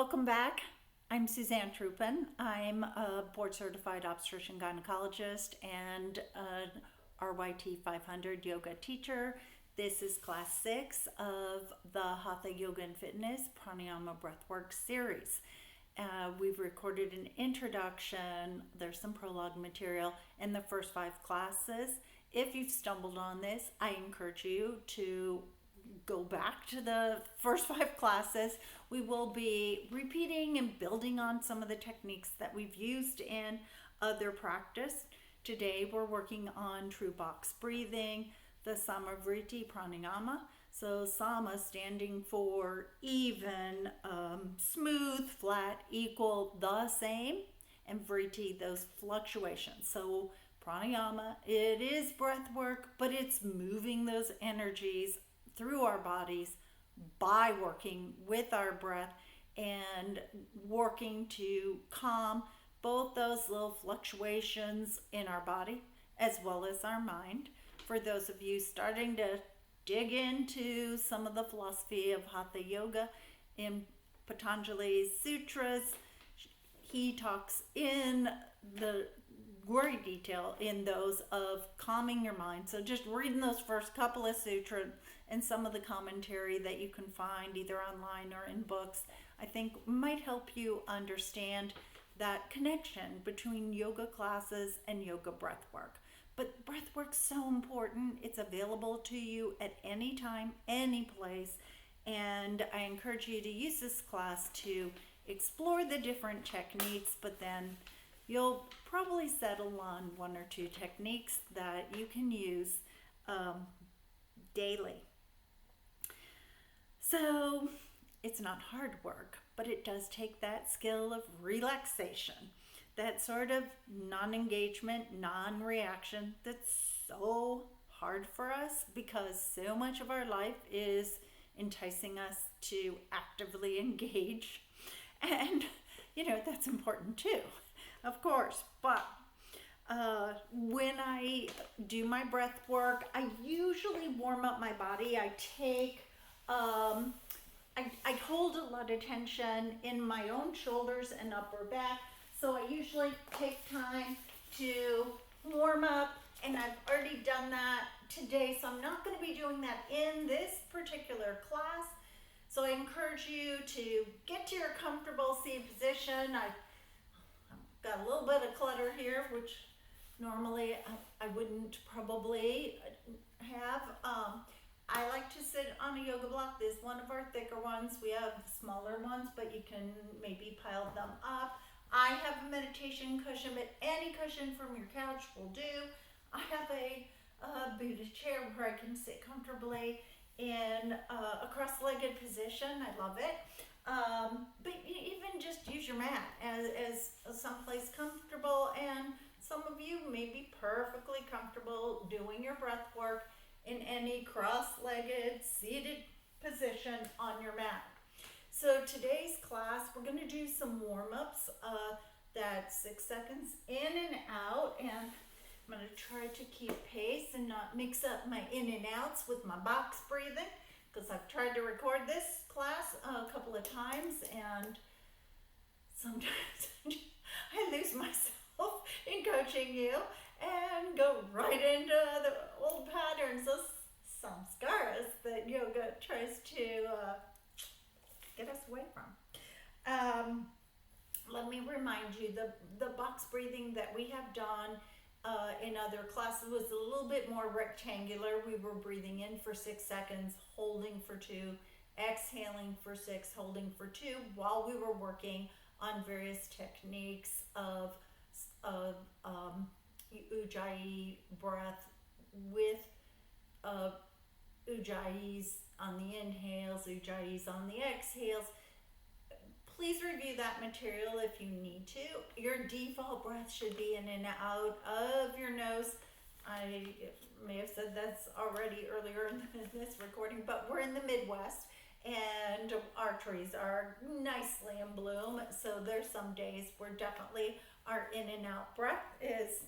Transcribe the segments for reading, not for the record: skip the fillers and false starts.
Welcome back. I'm Suzanne Trupin. I'm a board certified obstetrician gynecologist and an RYT 500 yoga teacher. This is class 6 of the Hatha Yoga and Fitness Pranayama Breathwork series. We've recorded an introduction, there's some prologue material in the first 5 classes. If you've stumbled on this, I encourage you to go back to the first 5 classes. We will be repeating and building on some of the techniques that we've used in other practice. Today we're working on true box breathing, the Samavritti Pranayama. So Sama standing for even, smooth, flat, equal, the same, and Vritti, those fluctuations. So pranayama, it is breath work, but it's moving those energies through our bodies by working with our breath and working to calm both those little fluctuations in our body as well as our mind. For those of you starting to dig into some of the philosophy of Hatha Yoga in Patanjali's sutras, he talks in the great detail in those of calming your mind. So just reading those first couple of sutras and some of the commentary that you can find either online or in books, I think might help you understand that connection between yoga classes and yoga breath work. But breath work's so important. It's available to you at any time, any place. And I encourage you to use this class to explore the different techniques, but then you'll probably settle on 1 or 2 techniques that you can use daily. So it's not hard work, but it does take that skill of relaxation, that sort of non-engagement, non-reaction that's so hard for us because so much of our life is enticing us to actively engage. And, that's important too, of course. But when I do my breath work, I usually warm up my body. I take, I hold a lot of tension in my own shoulders and upper back. So I usually take time to warm up, and I've already done that today. So I'm not going to be doing that in this particular class. So I encourage you to get to your comfortable seated position. I've got a little bit of clutter here, which normally I wouldn't probably have. I like to sit on a yoga block. This is one of our thicker ones. We have smaller ones, but you can maybe pile them up. I have a meditation cushion, but any cushion from your couch will do. I have a beaded chair where I can sit comfortably in a cross-legged position. I love it. But even just use your mat as someplace comfortable, and some of you may be perfectly comfortable doing your breath work in any cross-legged seated position on your mat. So today's class, we're going to do some warm-ups. That's 6 seconds in and out, and I'm going to try to keep pace and not mix up my in and outs with my box breathing, because I've tried to record this class a couple of times, and sometimes I lose myself in coaching you and go right into the old patterns, those samskaras that yoga tries to get us away from. Let me remind you, the box breathing that we have done in other classes was a little bit more rectangular. We were breathing in for 6 seconds, holding for 2, exhaling for 6, holding for 2, while we were working on various techniques of Ujjayi breath with Ujjayis on the inhales, Ujjayis on the exhales. Please review that material if you need to. Your default breath should be in and out of your nose. I may have said that's already earlier in this recording, but we're in the Midwest and our trees are nicely in bloom. So there's some days where definitely our in and out breath is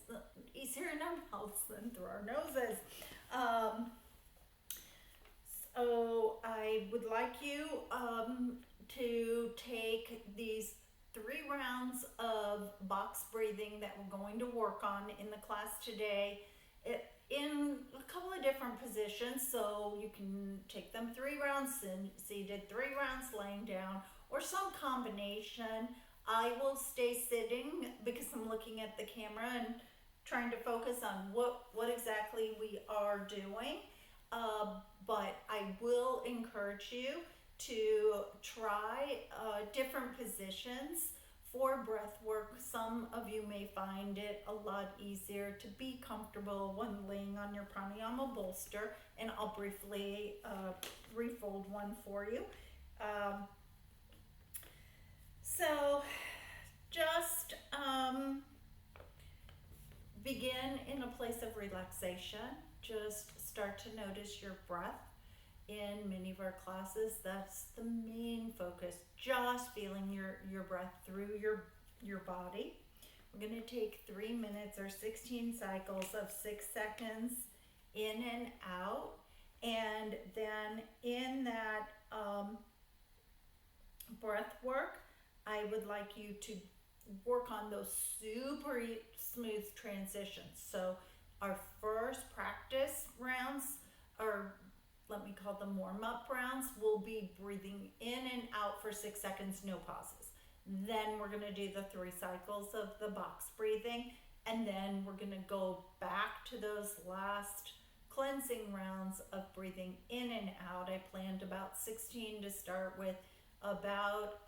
easier in our mouths than through our noses. So I would like you to take these 3 rounds of box breathing that we're going to work on in the class today in a couple of different positions. So you can take them 3 rounds seated, 3 rounds laying down, or some combination. I will stay sitting because I'm looking at the camera and trying to focus on what exactly we are doing. But I will encourage you to try different positions for breath work. Some of you may find it a lot easier to be comfortable when laying on your pranayama bolster, and I'll briefly refold one for you. So just begin in a place of relaxation. Just start to notice your breath. In many of our classes, that's the main focus, just feeling your breath through your body. We're going to take 3 minutes or 16 cycles of 6 seconds in and out, and then in that breath work, I would like you to work on those super smooth transitions. So our first practice rounds, or let me call them warm-up rounds, will be breathing in and out for 6 seconds, no pauses. Then we're going to do the 3 cycles of the box breathing, and then we're going to go back to those last cleansing rounds of breathing in and out. I planned about 16 to start with, about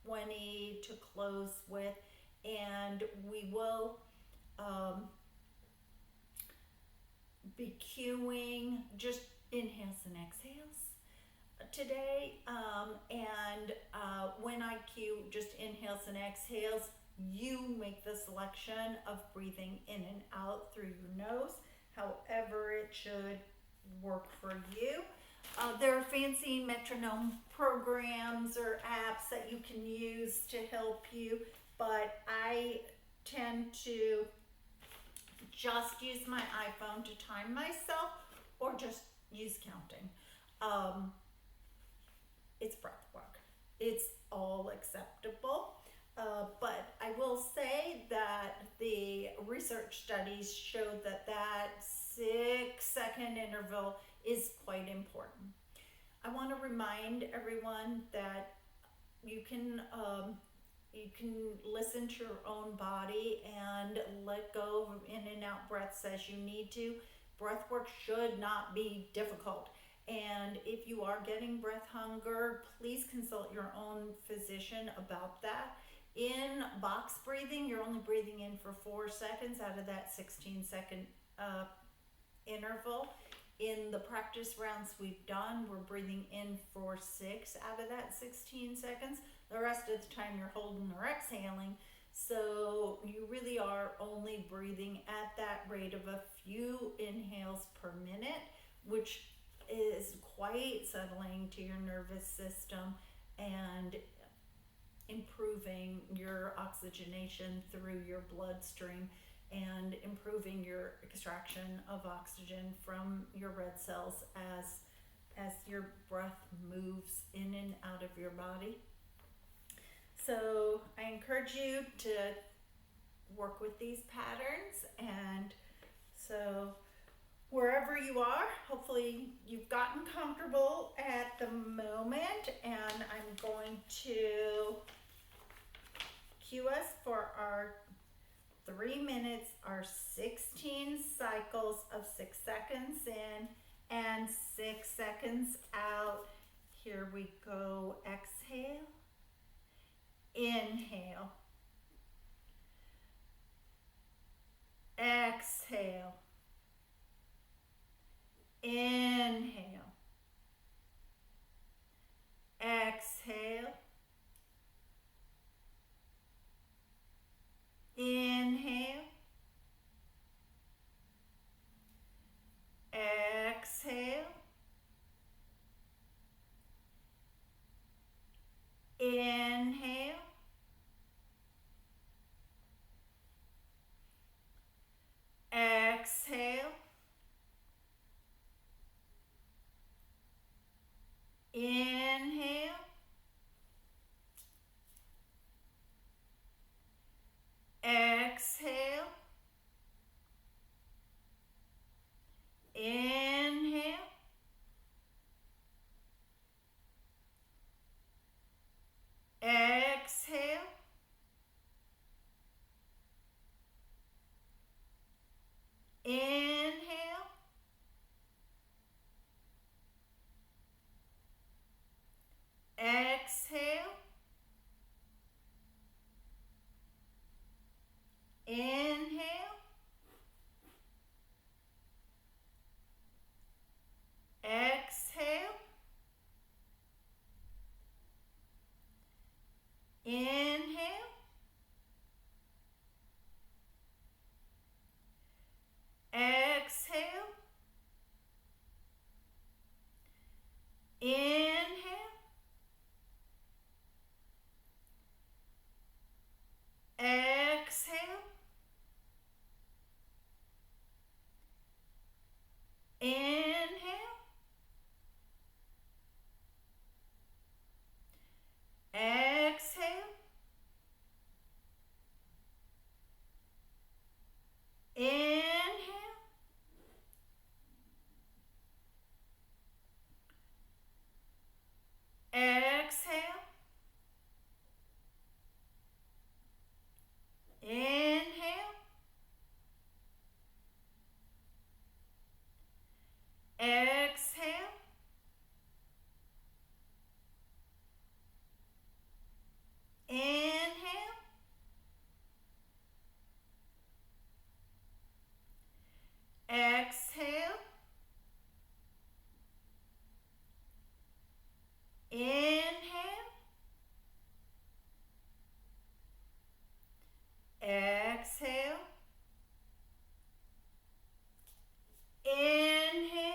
20 to close with, and we will be cueing just inhales and exhales today, and when I cue just inhales and exhales, you make the selection of breathing in and out through your nose, however it should work for you. There are fancy metronome programs or apps that you can use to help you, but I tend to just use my iPhone to time myself, or just use counting. It's breath work. It's all acceptable. But I will say that the research studies showed that 6-second interval is quite important. I want to remind everyone that you can listen to your own body and let go of in and out breaths as you need to. Breath work should not be difficult. And if you are getting breath hunger, please consult your own physician about that. In box breathing, you're only breathing in for 4 seconds out of that 16-second interval. In the practice rounds we've done, we're breathing in for 6 out of that 16 seconds. The rest of the time you're holding or exhaling. So you really are only breathing at that rate of a few inhales per minute, which is quite settling to your nervous system and improving your oxygenation through your bloodstream and improving your extraction of oxygen from your red cells as your breath moves in and out of your body. So I encourage you to work with these patterns, and so wherever you are, hopefully you've gotten comfortable at the moment, and I'm going to cue us for our 3 minutes, our 16 cycles of 6 seconds in and 6 seconds out. Here we go. Exhale. Inhale. Exhale. Inhale. Exhale. Inhale. Exhale. Inhale. Exhale. Inhale. Inhale. Exhale. Inhale. Exhale. Inhale. Exhale. Inhale. Exhale. Inhale. Exhale. Inhale. Exhale. Inhale. Exhale. Inhale.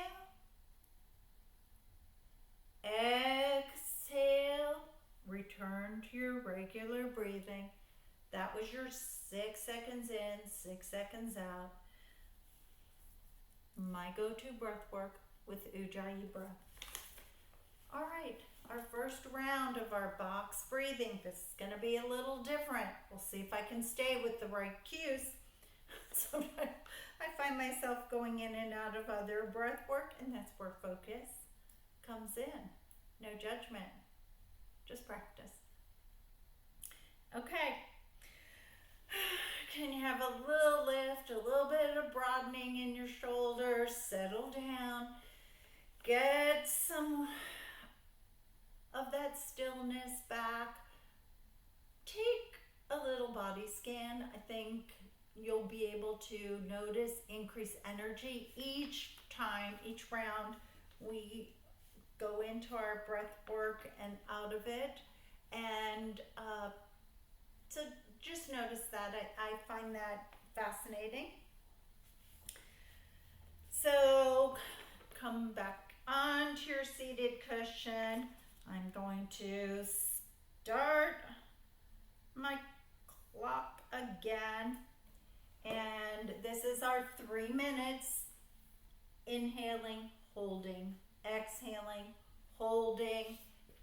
Exhale. Return to your regular breathing. That was your 6 seconds in, 6 seconds out. My go-to breath work with Ujjayi breath. All right, our first round of our box breathing. This is going to be a little different. We'll see if I can stay with the right cues. Sometimes I find myself going in and out of other breath work, and that's where focus comes in. No judgment, just practice. Okay. Can you have a little lift, a little bit of broadening in your shoulders? Settle down. Get some of that stillness back. Take a little body scan. I think you'll be able to notice increased energy each time, each round we go into our breath work and out of it. And so just notice that. I find that fascinating. So come back onto your seated cushion. I'm going to start my clock again. And this is our 3 minutes. Inhaling, holding, exhaling, holding,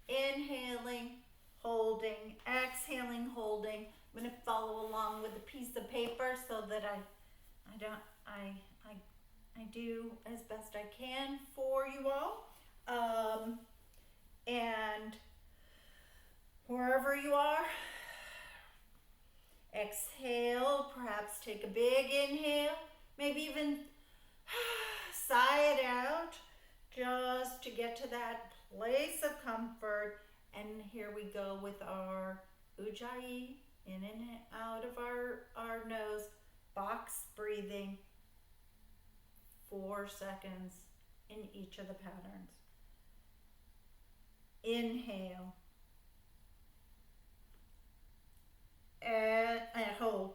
inhaling, holding, exhaling, holding. I'm going to follow along with a piece of paper so that I do as best I can for you all. And wherever you are, exhale, perhaps take a big inhale, maybe even sigh it out just to get to that place of comfort. And here we go with our Ujjayi, in and out of our nose, box breathing, 4 seconds in each of the patterns. Inhale. And hold.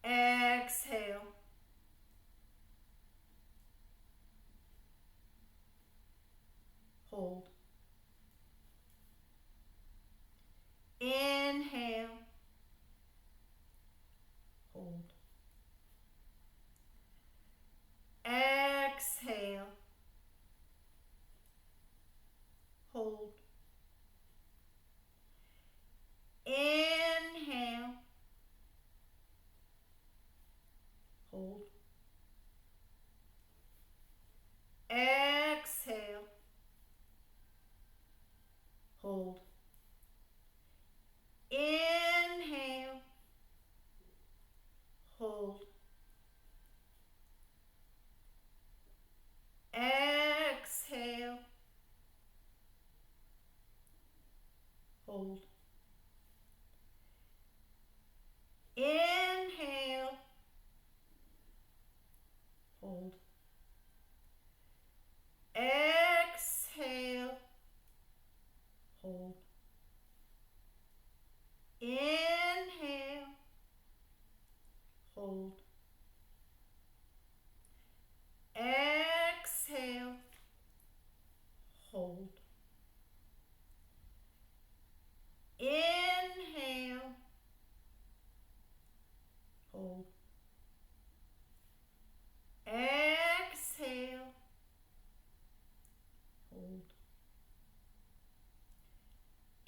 Exhale. Hold. Inhale. Hold. Exhale. Hold. Inhale. Hold. Exhale.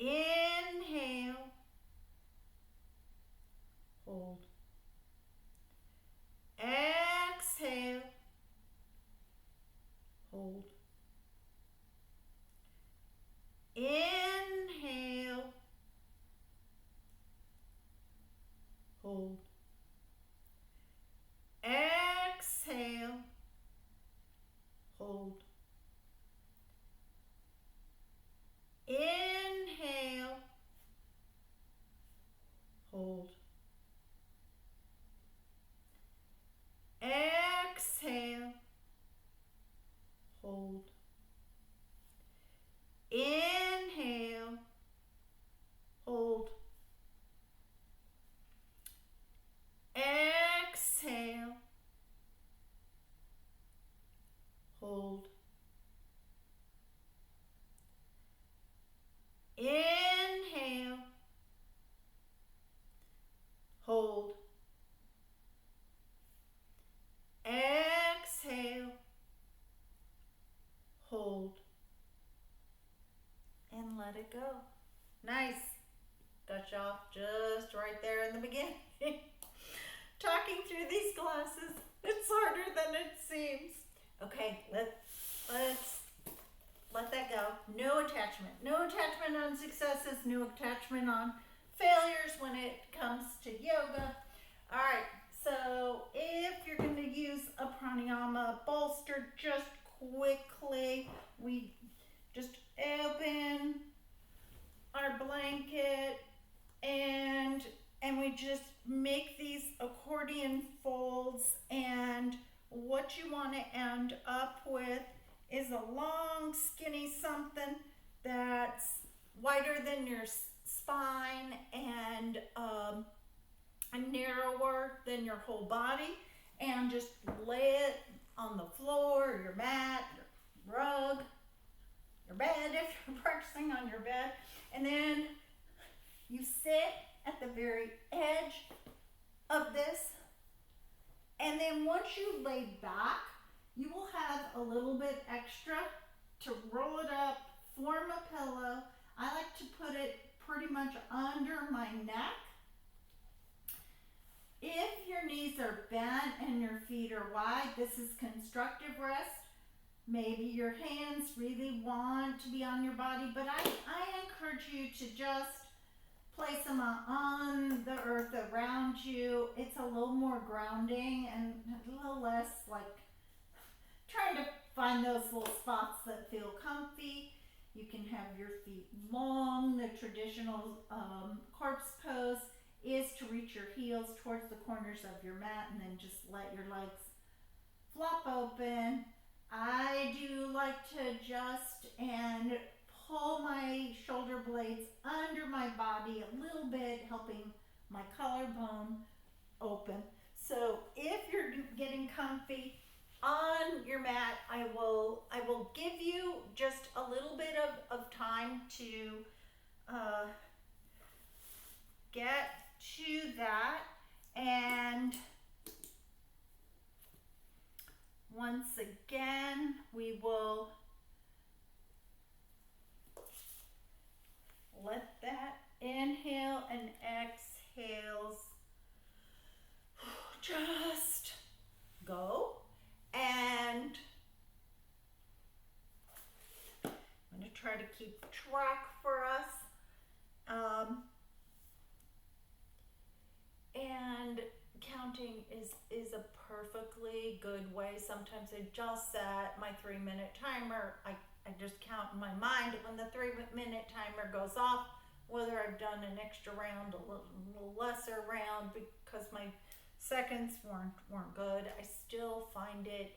Inhale, hold. Exhale, hold. Inhale, hold. Exhale, hold. Inhale, hold. Exhale, hold. Inhale, hold. Exhale, hold. Inhale, hold. Exhale, hold. And let it go. Nice. Got you off just right there in the beginning. Talking through these classes, it's harder than it seems. Okay, let's let that go. No attachment. No attachment on successes, no attachment on failures when it comes to yoga. All right, so if you're going to use a pranayama bolster, just quickly, we just open our blanket and we just make these accordion folds, and what you want to end up with is a long skinny something that's wider than your spine and narrower than your whole body, and just lay it on the floor, your mat, your rug, your bed if you're practicing on your bed, and then you sit at the very edge of this, and then once you lay back, you will have a little bit extra to roll it up, form a pillow. I like to put it pretty much under my neck. If your knees are bent and your feet are wide, this is constructive rest. Maybe your hands really want to be on your body, but I encourage you to just place them on the earth around you. It's a little more grounding and a little less like trying to find those little spots that feel comfy. You can have your feet long. The traditional corpse pose is to reach your heels towards the corners of your mat and then just let your legs flop open. I do like to adjust and pull my shoulder blades under my body a little bit, helping my collarbone open. So if you're getting comfy on your mat, I will give you just a little bit of time to get to that. And once again, we will let that inhale and exhales just go. And I'm going to try to keep track for us. And counting is a perfectly good way. Sometimes I just set my 3-minute timer. I just count in my mind when the 3-minute timer goes off, whether I've done an extra round, a little lesser round, because my seconds weren't good. I still find it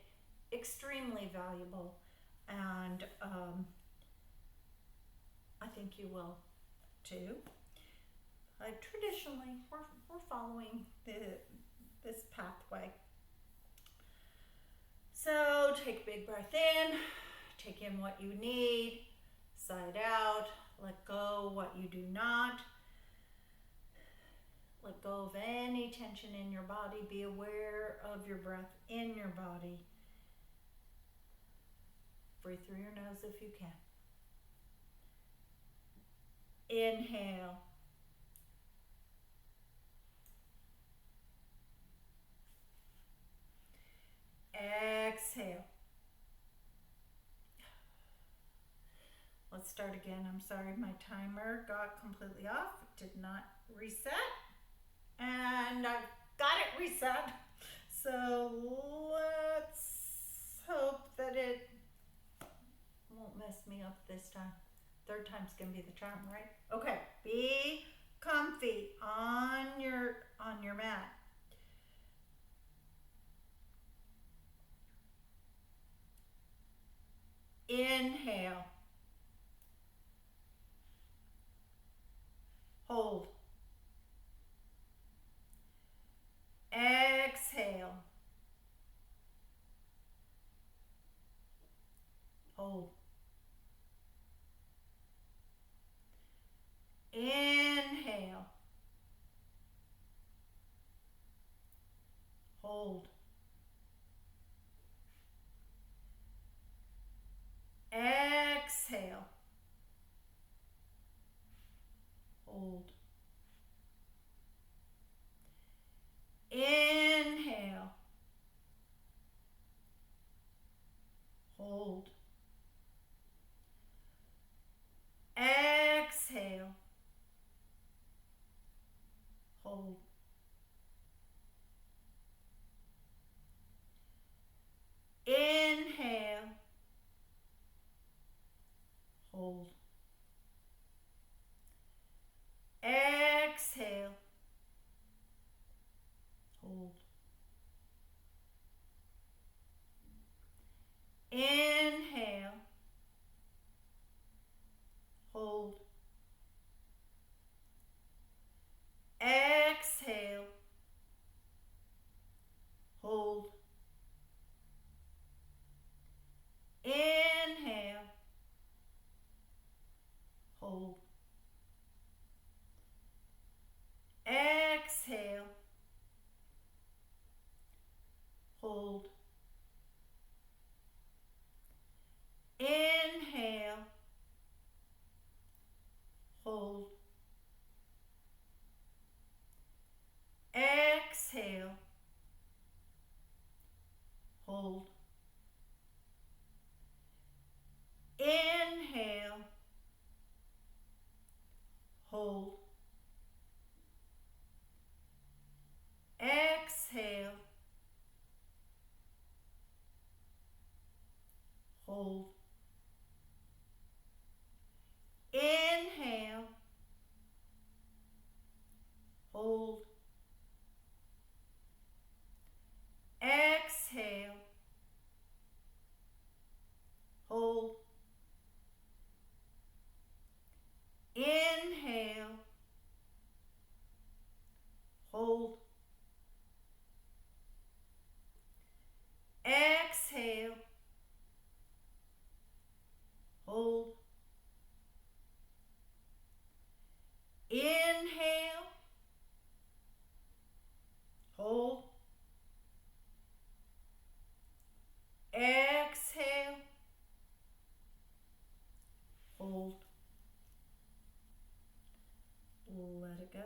extremely valuable, and I think you will too. Traditionally, we're following this pathway. So take a big breath in, take in what you need, sigh it out, let go what you do not. Let go of any tension in your body. Be aware of your breath in your body. Breathe through your nose if you can. Inhale. Exhale. Let's start again. I'm sorry, my timer got completely off. It did not reset. And I've got it reset. So let's hope that it won't mess me up this time. Third time's gonna be the charm, right? Okay, be comfy on your mat. Inhale. Hold. Exhale. Hold. Inhale. Hold. Exhale. Hold. Inhale. Hold. Exhale. Hold. Inhale. Hold. Exhale. Hold. Inhale. Hold. Exhale. Hold. Inhale. Hold. Exhale. Hold. Inhale. Hold. Exhale. Hold. Inhale. Hold. Exhale. Hold. Inhale. Hold. Exhale. Hold. Inhale. Hold. Exhale. Hold. Inhale. Hold. Exhale. Hold. Let it go.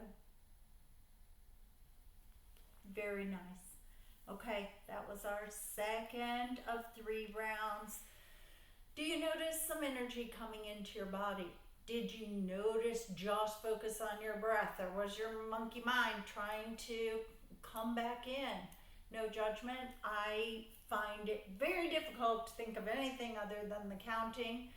Very nice. Okay, that was our second of 3 rounds. Do you notice some energy coming into your body? Did you notice just focus on your breath, or was your monkey mind trying to come back in? No judgment. I find it very difficult to think of anything other than the counting.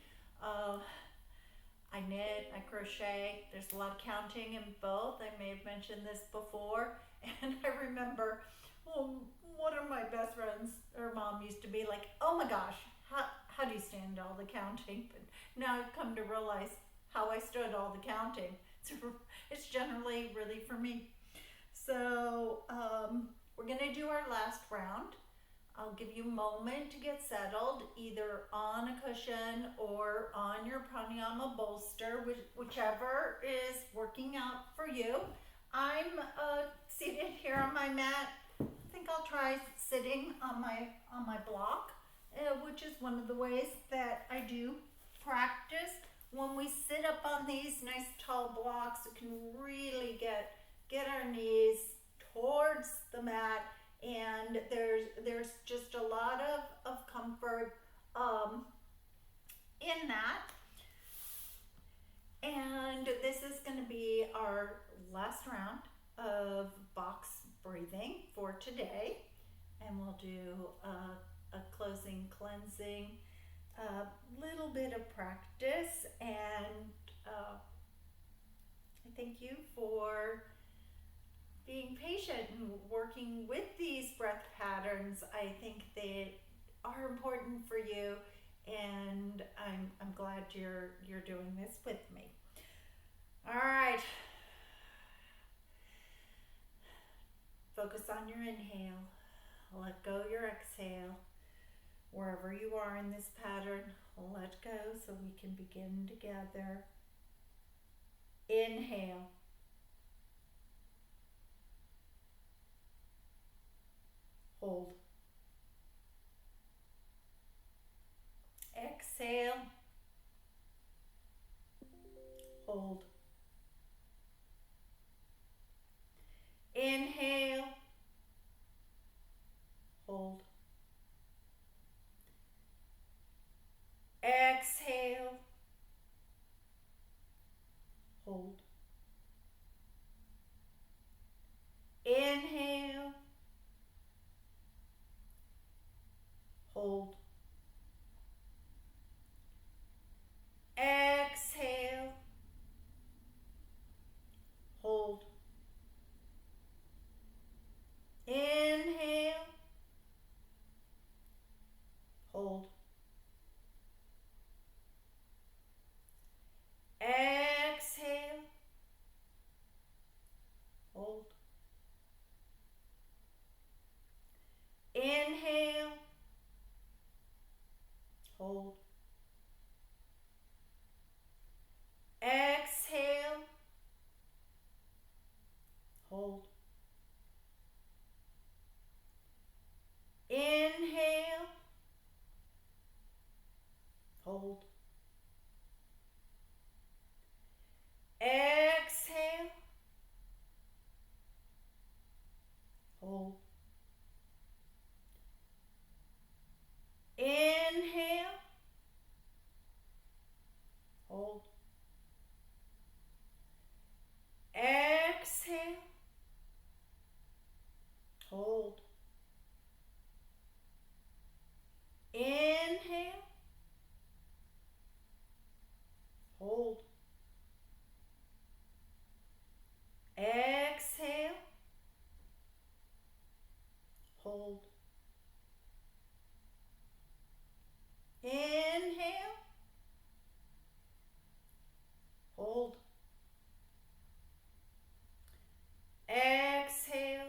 I knit, I crochet. There's a lot of counting in both. I may have mentioned this before. And I remember, one of my best friends, her mom used to be like, oh my gosh, how do you stand all the counting? But now I've come to realize how I stood all the counting. It's generally really for me. So we're gonna do our last round. I'll give you a moment to get settled, either on a cushion or on your pranayama bolster, whichever is working out for you. I'm seated here on my mat. I think I'll try sitting on my block, which is one of the ways that I do practice when we sit up on these nice tall blocks, we can really get our knees towards the mat, and there's just a lot of comfort in that. And this is going to be our last round of box breathing for today, and we'll do a closing cleansing, a little bit of practice, and I thank you for being patient and working with these breath patterns. I think they are important for you, and I'm glad you're doing this with me. All right. Focus on your inhale. Let go your exhale. Wherever you are in this pattern, let go so we can begin together. Inhale. Hold. Exhale. Hold. Inhale. Hold. Exhale. Hold. Inhale. Hold. Exhale. Hold. Inhale. Hold. Exhale. Hold. Inhale. Hold. Exhale. Hold. Inhale. Hold. Exhale. Hold. Inhale. Hold. Exhale. Hold. Inhale. Hold. Exhale. Hold. Inhale. Hold. Exhale.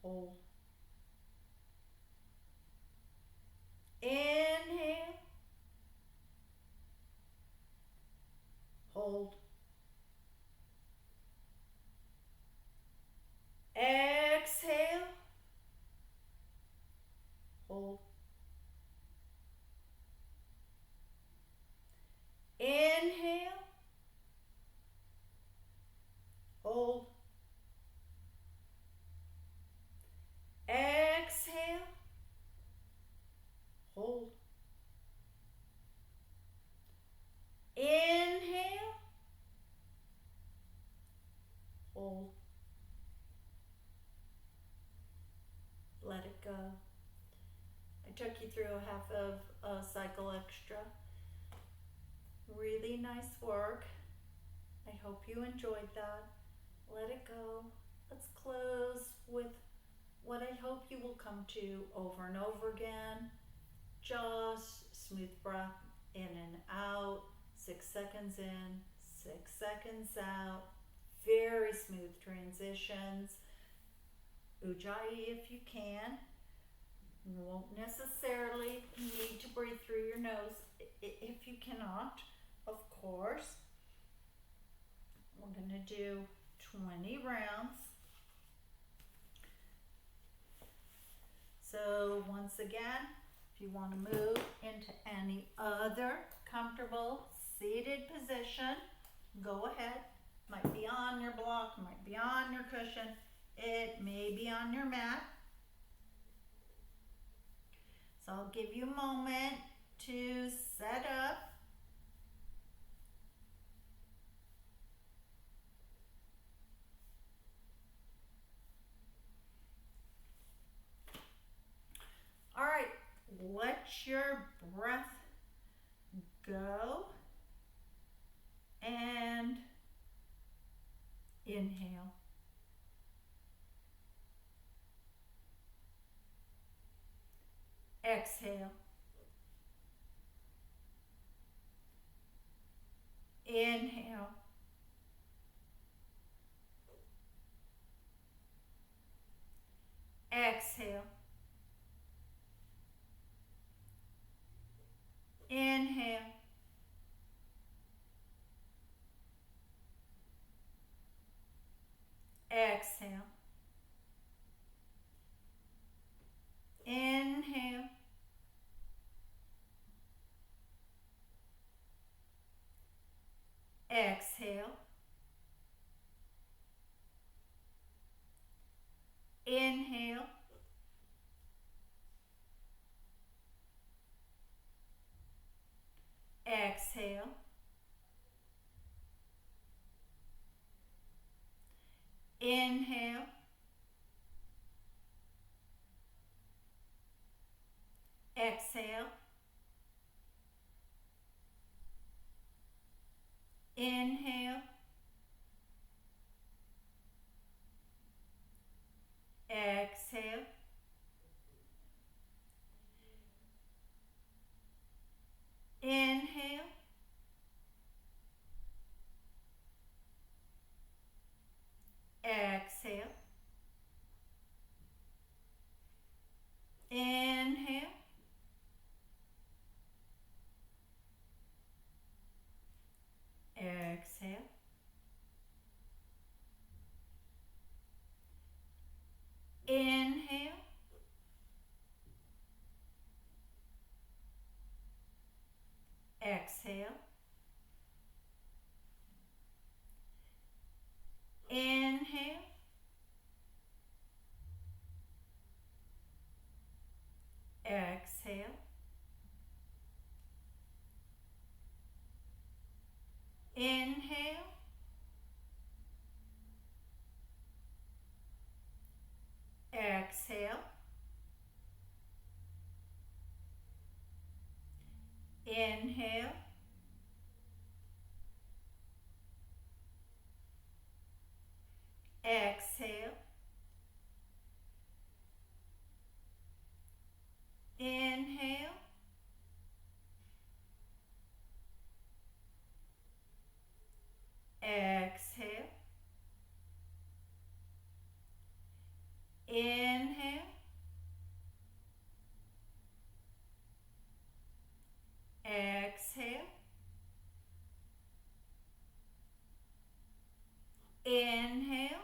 Hold. Inhale. Hold. Exhale. Hold. Inhale. Hold. Exhale. Hold. Inhale. Hold. Let it go. I took you through a half of a cycle extra. Really nice work. I hope you enjoyed that. Let it go. Let's close with what I hope you will come to over and over again. Just smooth breath in and out. 6 seconds in, 6 seconds out. Very smooth transitions. Ujjayi if you can. You won't necessarily need to breathe through your nose if you cannot, of course. We're going to do 20 rounds. So once again, if you want to move into into any other comfortable seated position. Go ahead. Might be on your block, might be on your cushion, it may be on your mat. So I'll give you a moment to set up. All right, let your breath go and inhale. Exhale. Inhale. Exhale. Inhale. Exhale. Inhale. Exhale. Inhale. Exhale. Inhale. Exhale. Inhale. Exhale. Inhale. Exhale. Inhale. Exhale. Inhale. Exhale. Inhale. Exhale. Inhale. Exhale. Inhale. Exhale. Inhale. Exhale. Inhale. Exhale. Inhale.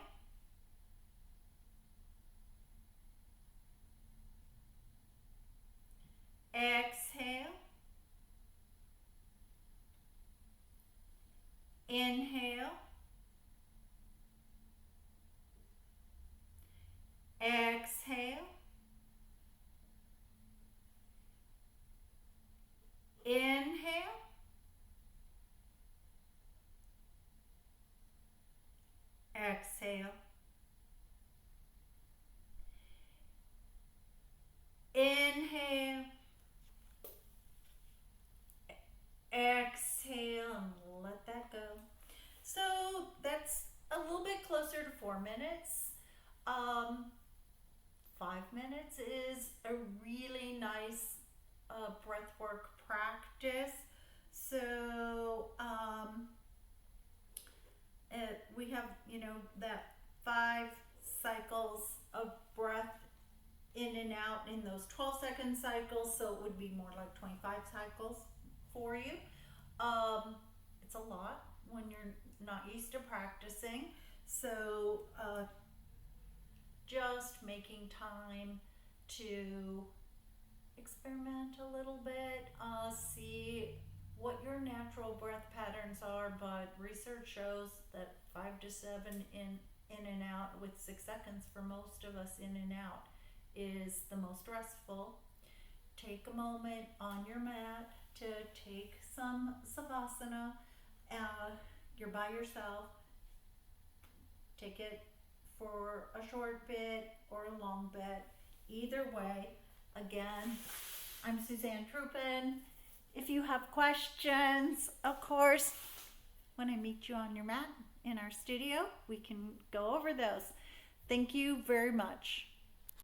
Exhale. Inhale. Exhale. Inhale. Exhale. Inhale. Exhale and let that go. So that's a little bit closer to 4 minutes. 5 minutes is a really nice breath work practice. So we have, that 5 cycles of breath in and out in those 12-second cycles. So it would be more like 25 cycles for you. It's a lot when you're not used to practicing. So just making time to experiment a little bit, see what your natural breath patterns are, but research shows that 5 to 7 in and out with 6 seconds for most of us in and out is the most restful. Take a moment on your mat to take some savasana. You're by yourself. Take it for a short bit or a long bit. Either way, again, I'm Suzanne Trupin. If you have questions, of course, when I meet you on your mat in our studio, we can go over those. Thank you very much.